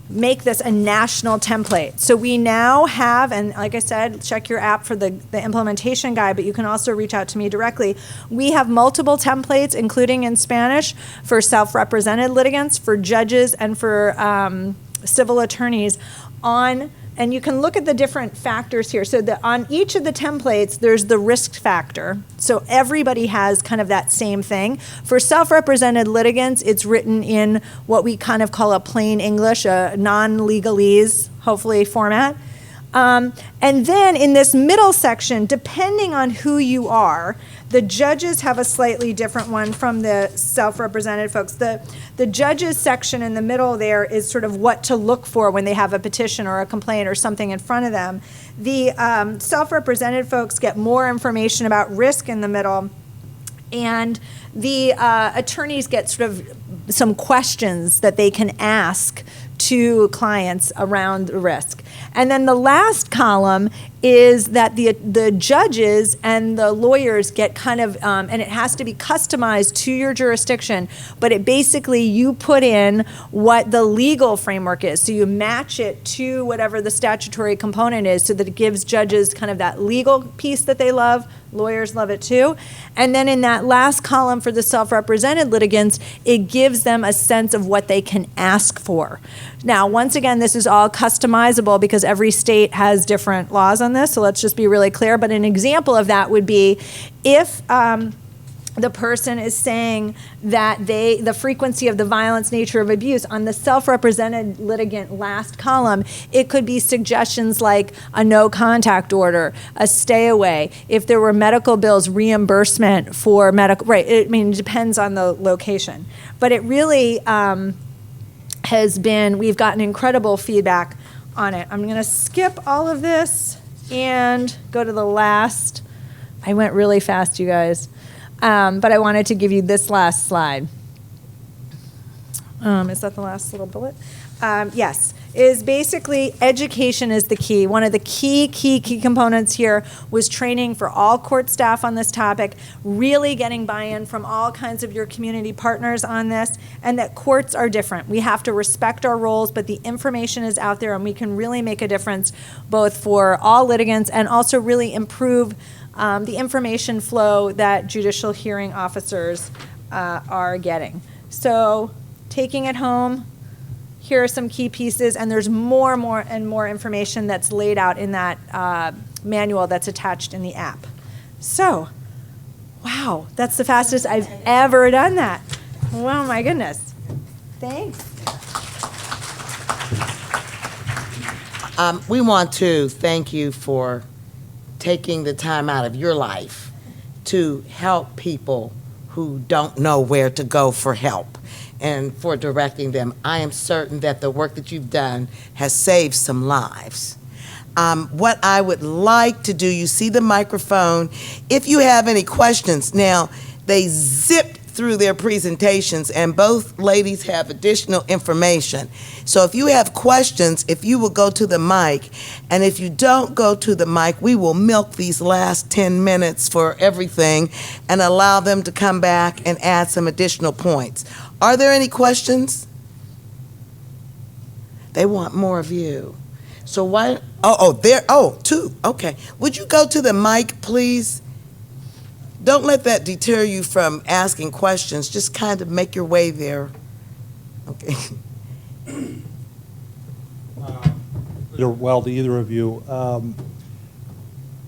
Speaker 2: make this a national template. So we now have, and like I said, check your app for the implementation guide, but you can also reach out to me directly. We have multiple templates, including in Spanish, for self-represented litigants, for judges, and for civil attorneys on. And you can look at the different factors here. So on each of the templates, there's the risk factor. So everybody has kind of that same thing. For self-represented litigants, it's written in what we kind of call a plain English, a non-legalese, hopefully, format. And then in this middle section, depending on who you are, the judges have a slightly different one from the self-represented folks. The judges section in the middle there is sort of what to look for when they have a petition or a complaint or something in front of them. The self-represented folks get more information about risk in the middle, and the attorneys get sort of some questions that they can ask to clients around the risk. And then the last column is that the judges and the lawyers get kind of, and it has to be customized to your jurisdiction, but it basically, you put in what the legal framework is. So you match it to whatever the statutory component is so that it gives judges kind of that legal piece that they love. Lawyers love it too. And then in that last column for the self-represented litigants, it gives them a sense of what they can ask for. Now, once again, this is all customizable because every state has different laws on this, so let's just be really clear. But an example of that would be if the person is saying that the frequency of the violence, nature of abuse, on the self-represented litigant last column, it could be suggestions like a no contact order, a stay away, if there were medical bills, reimbursement for medical, right, I mean, it depends on the location. But it really has been, we've gotten incredible feedback on it. I'm gonna skip all of this and go to the last. I went really fast, you guys. But I wanted to give you this last slide. Is that the last little bullet? Yes, is basically education is the key. One of the key components here was training for all court staff on this topic, really getting buy-in from all kinds of your community partners on this, and that courts are different. We have to respect our roles, but the information is out there and we can really make a difference both for all litigants and also really improve the information flow that judicial hearing officers are getting. So taking it home, here are some key pieces, and there's more information that's laid out in that manual that's attached in the app. So, wow, that's the fastest I've ever done that. Oh my goodness. Thanks.
Speaker 3: We want to thank you for taking the time out of your life to help people who don't know where to go for help and for directing them. I am certain that the work that you've done has saved some lives. What I would like to do, you see the microphone. If you have any questions, now they zipped through their presentations and both ladies have additional information. So if you have questions, if you will go to the mic, and if you don't go to the mic, we will milk these last 10 minutes for everything and allow them to come back and add some additional points. Are there any questions? They want more of you. So why, two, okay. Would you go to the mic, please? Don't let that deter you from asking questions. Just kind of make your way there. Okay.
Speaker 4: Well, to either of you,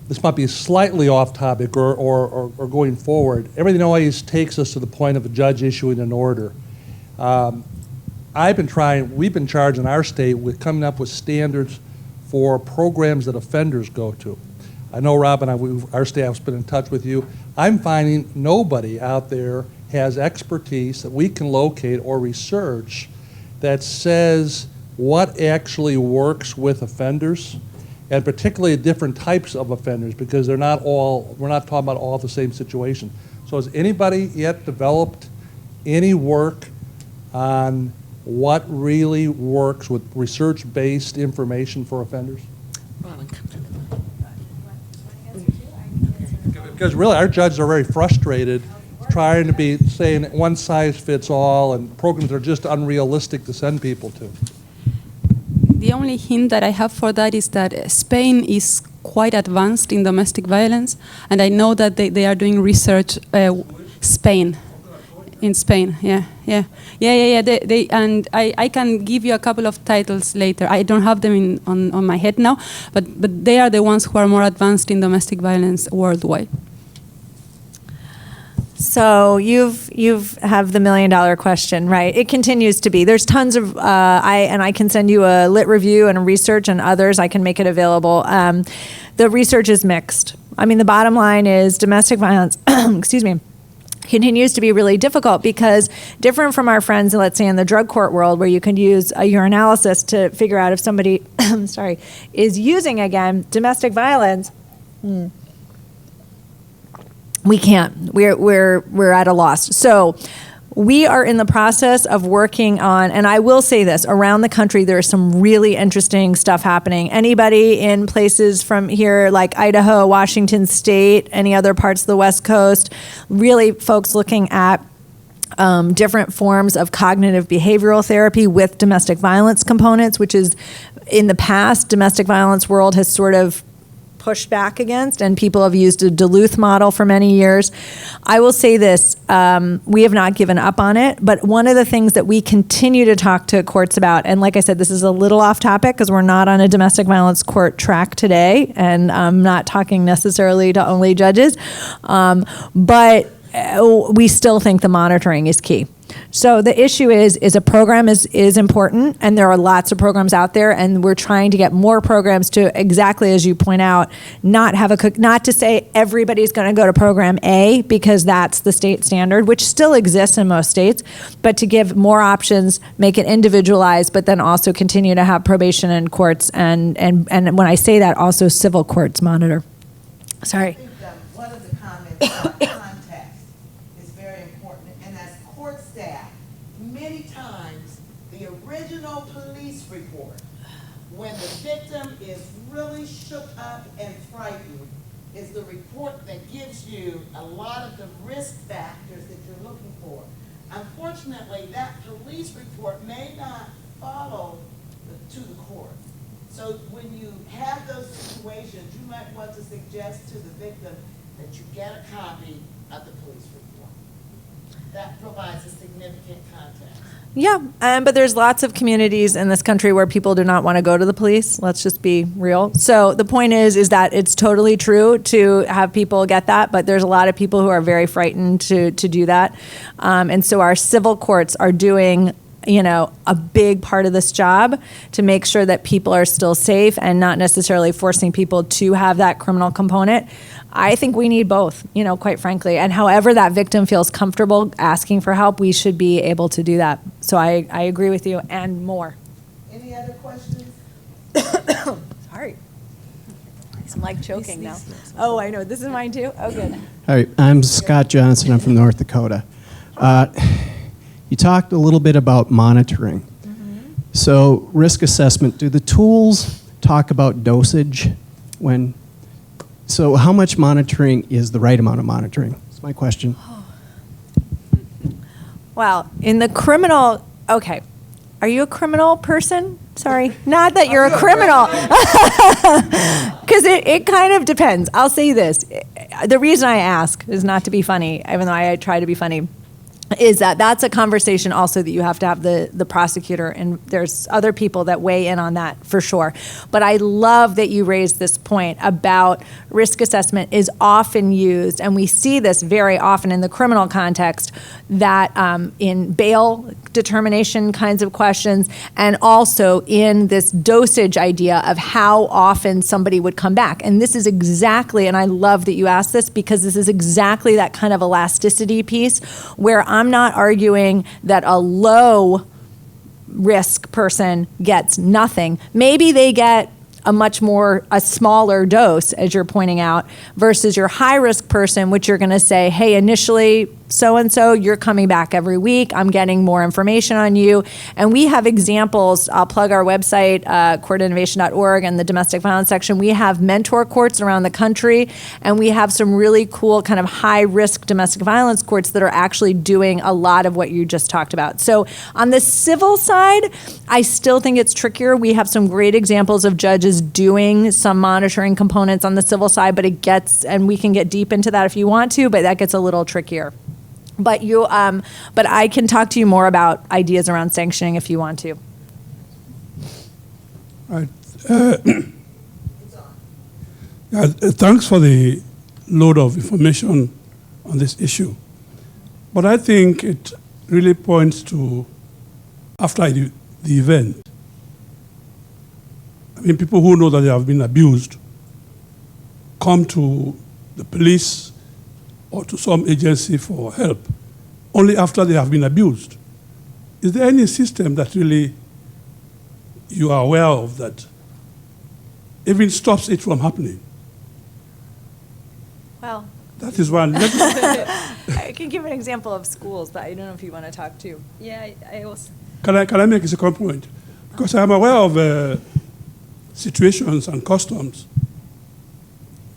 Speaker 4: this might be slightly off topic or going forward. Everything always takes us to the point of a judge issuing an order. We've been charged in our state with coming up with standards for programs that offenders go to. I know, Robyn, our staff's been in touch with you. I'm finding nobody out there has expertise that we can locate or research that says what actually works with offenders, and particularly different types of offenders, because we're not talking about all the same situation. So has anybody yet developed any work on what really works with research-based information for offenders? Because really, our judges are very frustrated trying to be saying one size fits all, and programs are just unrealistic to send people to.
Speaker 1: The only hint that I have for that is that Spain is quite advanced in domestic violence, and I know that they are doing research. Spain, in Spain, yeah. And I can give you a couple of titles later. I don't have them on my head now, but they are the ones who are more advanced in domestic violence worldwide.
Speaker 2: So you've have the $1 million question, right? It continues to be. There's tons of I can send you a lit review and a research, and others I can make it available. The research is mixed. I mean, the bottom line is domestic violence. Excuse me. Continues to be really difficult because different from our friends, let's say in the drug court world, where you can use a urinalysis to figure out if somebody, is using again domestic violence. We can't. We're at a loss. So we are in the process of working on, and I will say this, around the country there's some really interesting stuff happening. Anybody in places from here like Idaho, Washington State, any other parts of the West Coast, really folks looking at different forms of cognitive behavioral therapy with domestic violence components, which is in the past, domestic violence world has sort of pushed back against, and people have used a Duluth model for many years. I will say this, we have not given up on it, but one of the things that we continue to talk to courts about, and like I said, this is a little off topic because we're not on a domestic violence court track today, and I'm not talking necessarily to only judges, but we still think the monitoring is key. So the issue is a program is important, and there are lots of programs out there, and we're trying to get more programs to, exactly as you point out, not to say everybody's going to go to program A because that's the state standard, which still exists in most states, but to give more options, make it individualized, but then also continue to have probation and courts, and when I say that, also civil courts monitor. Sorry.
Speaker 3: I think one of the comments when the victim is really shook up and frightened is the report that gives you a lot of the risk factors that you're looking for. Unfortunately, that police report may not follow to the court. So when you have those situations, you might want to suggest to the victim that you get a copy of the police report. That provides a significant context.
Speaker 2: Yeah, but there's lots of communities in this country where people do not want to go to the police. Let's just be real. So the point is that it's totally true to have people get that, but there's a lot of people who are very frightened to do that. And so our civil courts are doing, a big part of this job to make sure that people are still safe and not necessarily forcing people to have that criminal component. I think we need both, quite frankly. And however that victim feels comfortable asking for help, we should be able to do that. So I agree with you and more.
Speaker 3: Any other questions?
Speaker 2: Sorry. I'm like choking now. Oh, I know. This is mine too? Oh, good.
Speaker 5: Hi, I'm Scott Johnson. I'm from North Dakota. You talked a little bit about monitoring. Mm-hmm. So risk assessment, do the tools talk about dosage So how much monitoring is the right amount of monitoring? That's my question.
Speaker 2: Well, in the criminal, okay. Are you a criminal person? Sorry. Not that you're a criminal. Because it kind of depends. I'll say this. The reason I ask is not to be funny, even though I try to be funny, is that that's a conversation also that you have to have the prosecutor, and there's other people that weigh in on that for sure. But I love that you raised this point about risk assessment is often used, and we see this very often in the criminal context, that in bail determination kinds of questions, and also in this dosage idea of how often somebody would come back. And this is exactly, and I love that you asked this, because this is exactly that kind of elasticity piece where I'm not arguing that a low risk person gets nothing. Maybe they get a smaller dose, as you're pointing out, versus your high risk person, which you're going to say, hey, initially, so-and-so, you're coming back every week. I'm getting more information on you. And we have examples. I'll plug our website, courtinnovation.org, and the domestic violence section. We have mentor courts around the country, and we have some really cool kind of high-risk domestic violence courts that are actually doing a lot of what you just talked about. So on the civil side, I still think it's trickier. We have some great examples of judges doing some monitoring components on the civil side, but and we can get deep into that if you want to, but that gets a little trickier. But but I can talk to you more about ideas around sanctioning if you want to.
Speaker 6: Right. Thanks for the load of information on this issue. But I think it really points to, after the event, I mean, people who know that they have been abused come to the police or to some agency for help only after they have been abused. Is there any system that really you are aware of that even stops it from happening?
Speaker 2: Well,
Speaker 6: that is one.
Speaker 2: I can give an example of schools, but I don't know if you want to talk to.
Speaker 1: Yeah, I was.
Speaker 6: Can I make a second point? Because I am aware of situations and customs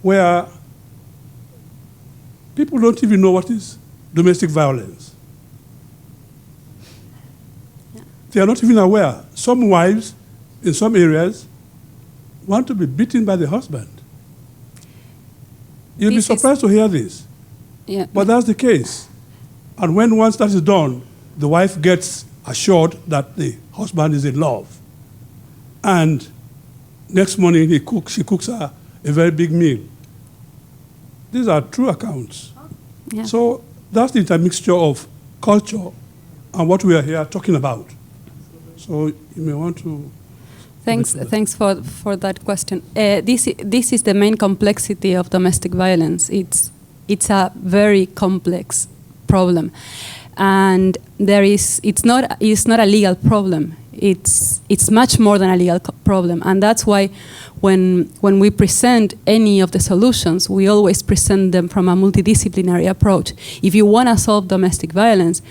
Speaker 6: where people don't even know what is domestic violence.
Speaker 1: Yeah.
Speaker 6: They are not even aware. Some wives in some areas want to be beaten by the husband. You'll be surprised to hear this.
Speaker 1: Yeah.
Speaker 6: But that's the case. And when once that is done, the wife gets assured that the husband is in love. And next morning she cooks her a very big meal. These are true accounts.
Speaker 1: Yeah.
Speaker 6: So that's the intermixture of culture and what we are here talking about. So you may want to...
Speaker 1: Thanks for that question. This is the main complexity of domestic violence. It's a very complex problem, and it's not a legal problem. It's much more than a legal problem, and that's why when we present any of the solutions, we always present them from a multidisciplinary approach. If you want to solve domestic violence,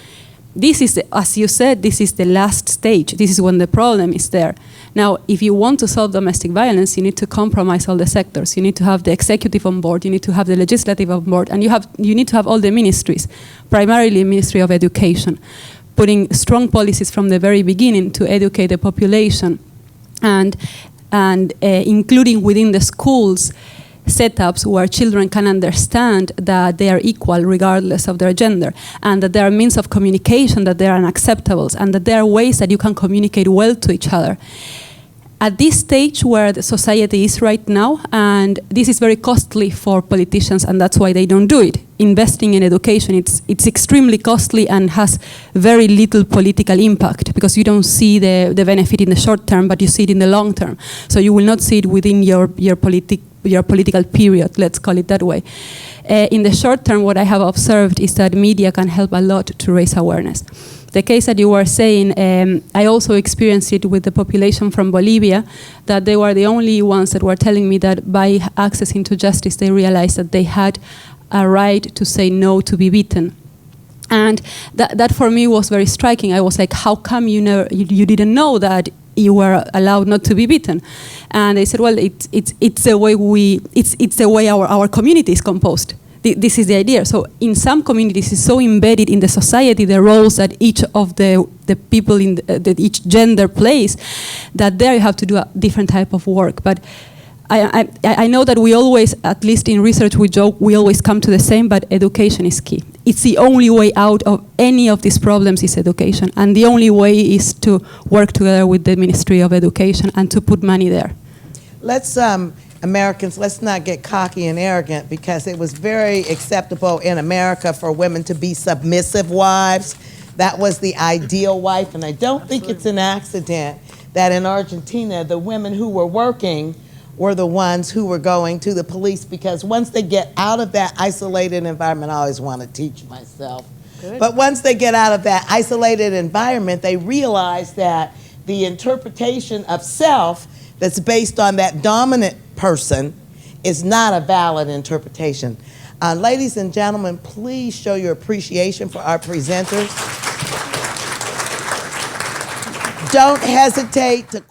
Speaker 1: this is, as you said, this is the last stage. This is when the problem is there. Now, if you want to solve domestic violence, you need to compromise all the sectors. You need to have the executive on board. You need to have the legislative on board, and you need to have all the ministries, primarily Ministry of Education, putting strong policies from the very beginning to educate the population, and including within the schools setups where children can understand that they are equal regardless of their gender, and that there are means of communication that they are unacceptable, and that there are ways that you can communicate well to each other. At this stage where the society is right now, and this is very costly for politicians, and that's why they don't do it. Investing in education, it's extremely costly and has very little political impact, because you don't see the benefit in the short term, but you see it in the long term. So you will not see it within your political period, let's call it that way. In the short term, what I have observed is that media can help a lot to raise awareness. The case that you were saying, I also experienced it with the population from Bolivia, that they were the only ones that were telling me that by accessing to justice, they realized that they had a right to say no to be beaten. And that for me was very striking. I was like, how come you didn't know that you were allowed not to be beaten? And they said, well, it's the way our community is composed. This is the idea. So in some communities, it's so embedded in the society, the roles that each of the people in that each gender plays, that there you have to do a different type of work. But I know that we always, at least in research, we joke, we always come to the same, but education is key. It's the only way out of any of these problems is education. And the only way is to work together with the Ministry of Education and to put money there.
Speaker 3: Let's, Americans, let's not get cocky and arrogant, because it was very acceptable in America for women to be submissive wives. That was the ideal wife, and I don't think it's an accident that in Argentina, the women who were working were the ones who were going to the police, because once they get out of that isolated environment, I always want to teach myself, But once they get out of that isolated environment, they realize that the interpretation of self that's based on that dominant person is not a valid interpretation. Ladies and gentlemen, please show your appreciation for our presenters. Don't hesitate to